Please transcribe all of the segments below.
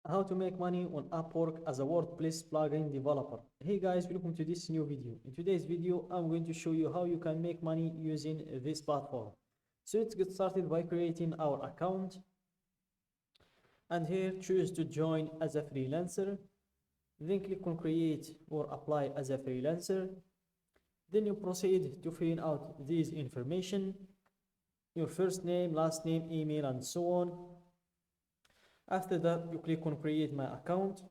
How to make money on Upwork as a WordPress plugin developer. Hey guys, welcome to this new video. In today's video, I'm going to show you how you can make money using this platform. So let's get started by creating our account. And here, choose to join as a freelancer. Then click on create or apply as a freelancer. Then you proceed to filling out these information, your first name, last name, email, and so on. After that, you click on create my account.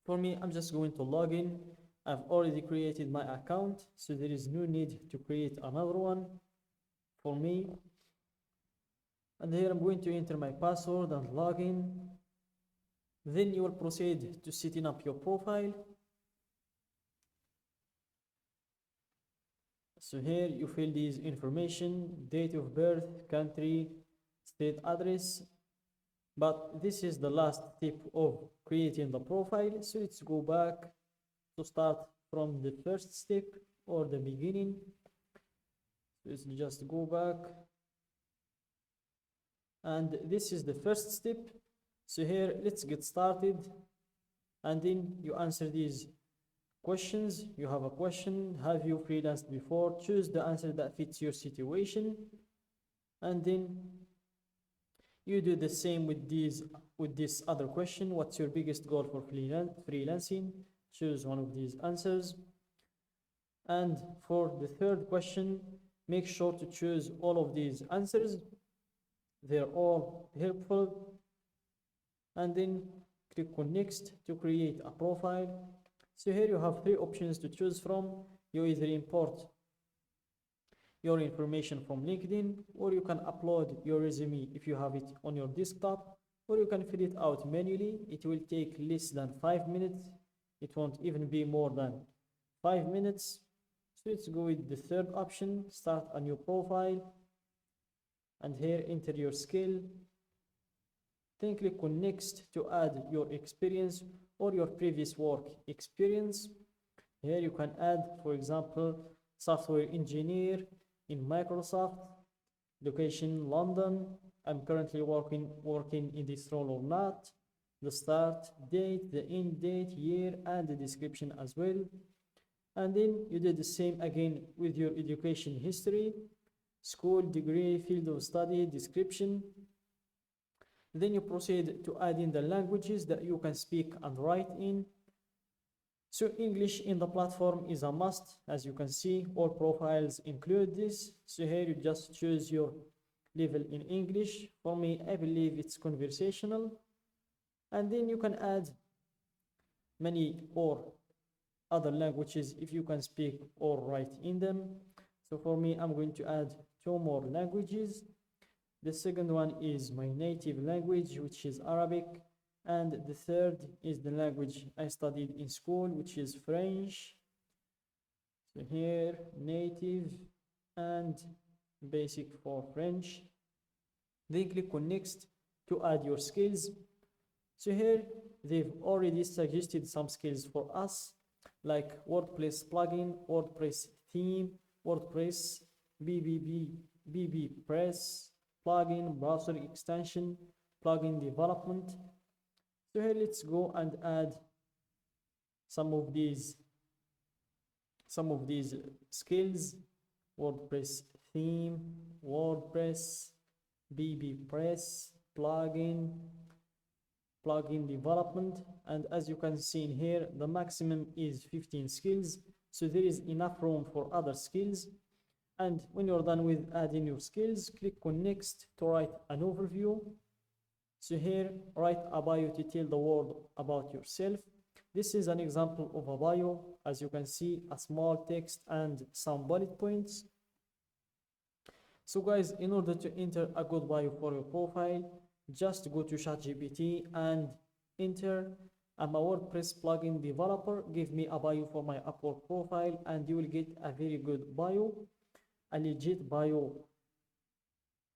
For me, I'm just going to log in. I've already created my account, so there is no need to create another one for me. And here I'm going to enter my password and log in. Then you will proceed to setting up your profile. So here you fill these information, date of birth, country, state address. But this is the last step of creating the profile. So let's go back to start from the first step or the beginning. Let's just go back. And this is the first step. So here, let's get started. And then you answer these questions. You have a question. Have you freelanced before? Choose the answer that fits your situation. And then you do the same with this other question. What's your biggest goal for freelancing? Choose one of these answers. And for the third question, make sure to choose all of these answers. They're all helpful. And then click on next to create a profile. So here you have three options to choose from. You either import your information from LinkedIn, or you can upload your resume if you have it on your desktop, or you can fill it out manually. It will take less than 5 minutes. It won't even be more than 5 minutes. So let's go with the third option, start a new profile. And here enter your skill. Then click on next to add your experience or your previous work experience. Here you can add, for example, software engineer in Microsoft, location London. I'm currently working in this role or not, the start date, the end date, year, and the description as well. And then you do the same again with your education history, school, degree, field of study, description. Then you proceed to add in the languages that you can speak and write in. So English in the platform is a must. As you can see, all profiles include this. So here you just choose your level in English. For me, I believe it's conversational. And then you can add many or other languages if you can speak or write in them. So for me, I'm going to add 2 more languages. The second one is my native language, which is Arabic. And the third is the language I studied in school, which is French. So here, native and basic for French. Then click on next to add your skills. So here, they've already suggested some skills for us, like WordPress plugin, WordPress theme, WordPress, BB Press, plugin, browser extension, plugin development. So here let's go and add some of these skills: WordPress theme, WordPress, BB Press, plugin development. And as you can see in here, the maximum is 15 skills. So there is enough room for other skills. And when you're done with adding your skills, click on next to write an overview. So here, write a bio to tell the world about yourself. This is an example of a bio. As you can see, a small text and some bullet points. So guys, in order to enter a good bio for your profile, just go to ChatGPT and enter, I'm a WordPress plugin developer, give me a bio for my Upwork profile, and you will get a very good bio, a legit bio,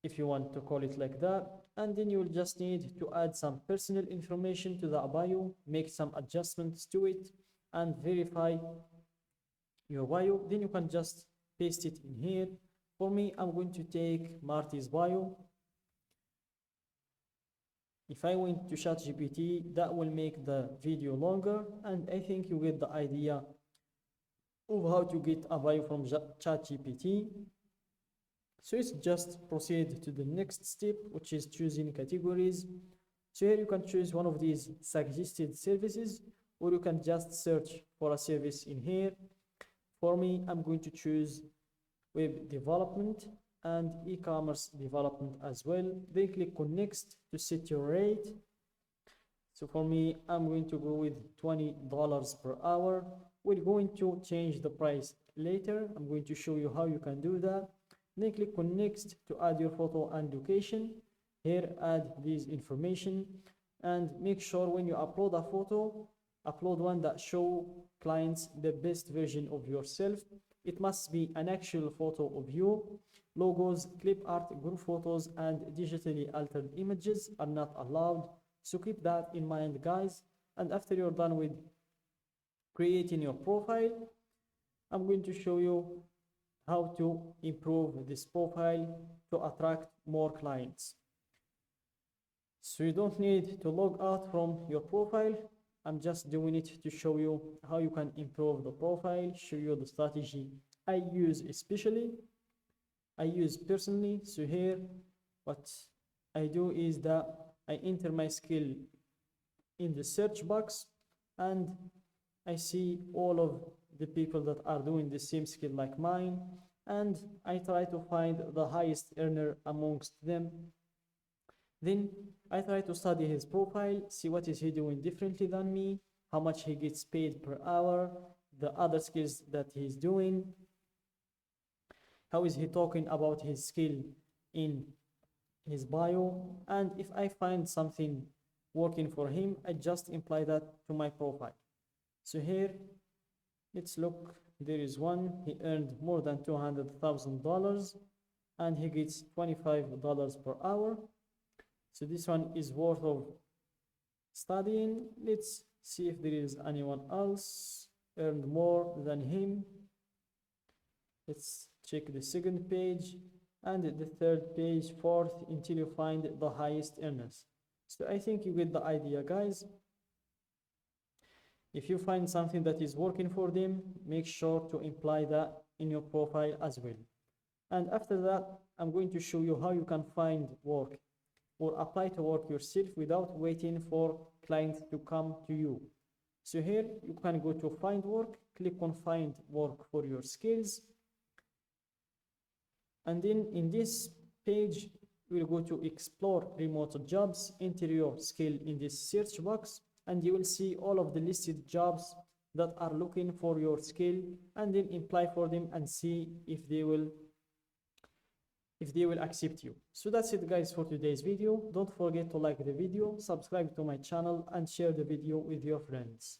if you want to call it like that. And then you will just need to add some personal information to the bio, make some adjustments to it, and verify your bio. Then you can just paste it in here. For me, I'm going to take Marty's bio. If I went to ChatGPT, that will make the video longer, and I think you get the idea of how to get a bio from ChatGPT. So let's just proceed to the next step, which is choosing categories. So here you can choose one of these suggested services, or you can just search for a service in here. For me, I'm going to choose web development and e-commerce development as well. Then click on next to set your rate. So for me, I'm going to go with $20 per hour. We're going to change the price later. I'm going to show you how you can do that. Then click on next to add your photo and location. Here, add this information, and make sure when you upload a photo, upload one that show clients the best version of yourself. It must be an actual photo of you. Logos, clip art, group photos, and digitally altered images are not allowed. So keep that in mind, guys. And after you're done with creating your profile, I'm going to show you how to improve this profile to attract more clients. So you don't need to log out from your profile. I'm just doing it to show you how you can improve the profile, show you the strategy I use personally. So here, what I do is that I enter my skill in the search box, and I see all of the people that are doing the same skill like mine, and I try to find the highest earner amongst them. Then I try to study his profile, see what is he doing differently than me, how much he gets paid per hour, the other skills that he's doing, how is he talking about his skill in his bio, and if I find something working for him, I just apply that to my profile. So here, let's look. There is one, he earned more than $200,000 and he gets $25 per hour. So this one is worth of studying. Let's see if there is anyone else earned more than him. Let's check the second page and the third page, fourth, until you find the highest earners. So I think you get the idea, guys. If you find something that is working for them, make sure to imply that in your profile as well. And after that, I'm going to show you how you can find work or apply to work yourself without waiting for clients to come to you. So here you can go to find work, click on find work for your skills. And then in this page, we'll go to explore remote jobs, enter your skill in this search box, and you will see all of the listed jobs that are looking for your skill, and then apply for them and see if they will accept you. So that's it, guys, for today's video. Don't forget to like the video, subscribe to my channel, and share the video with your friends.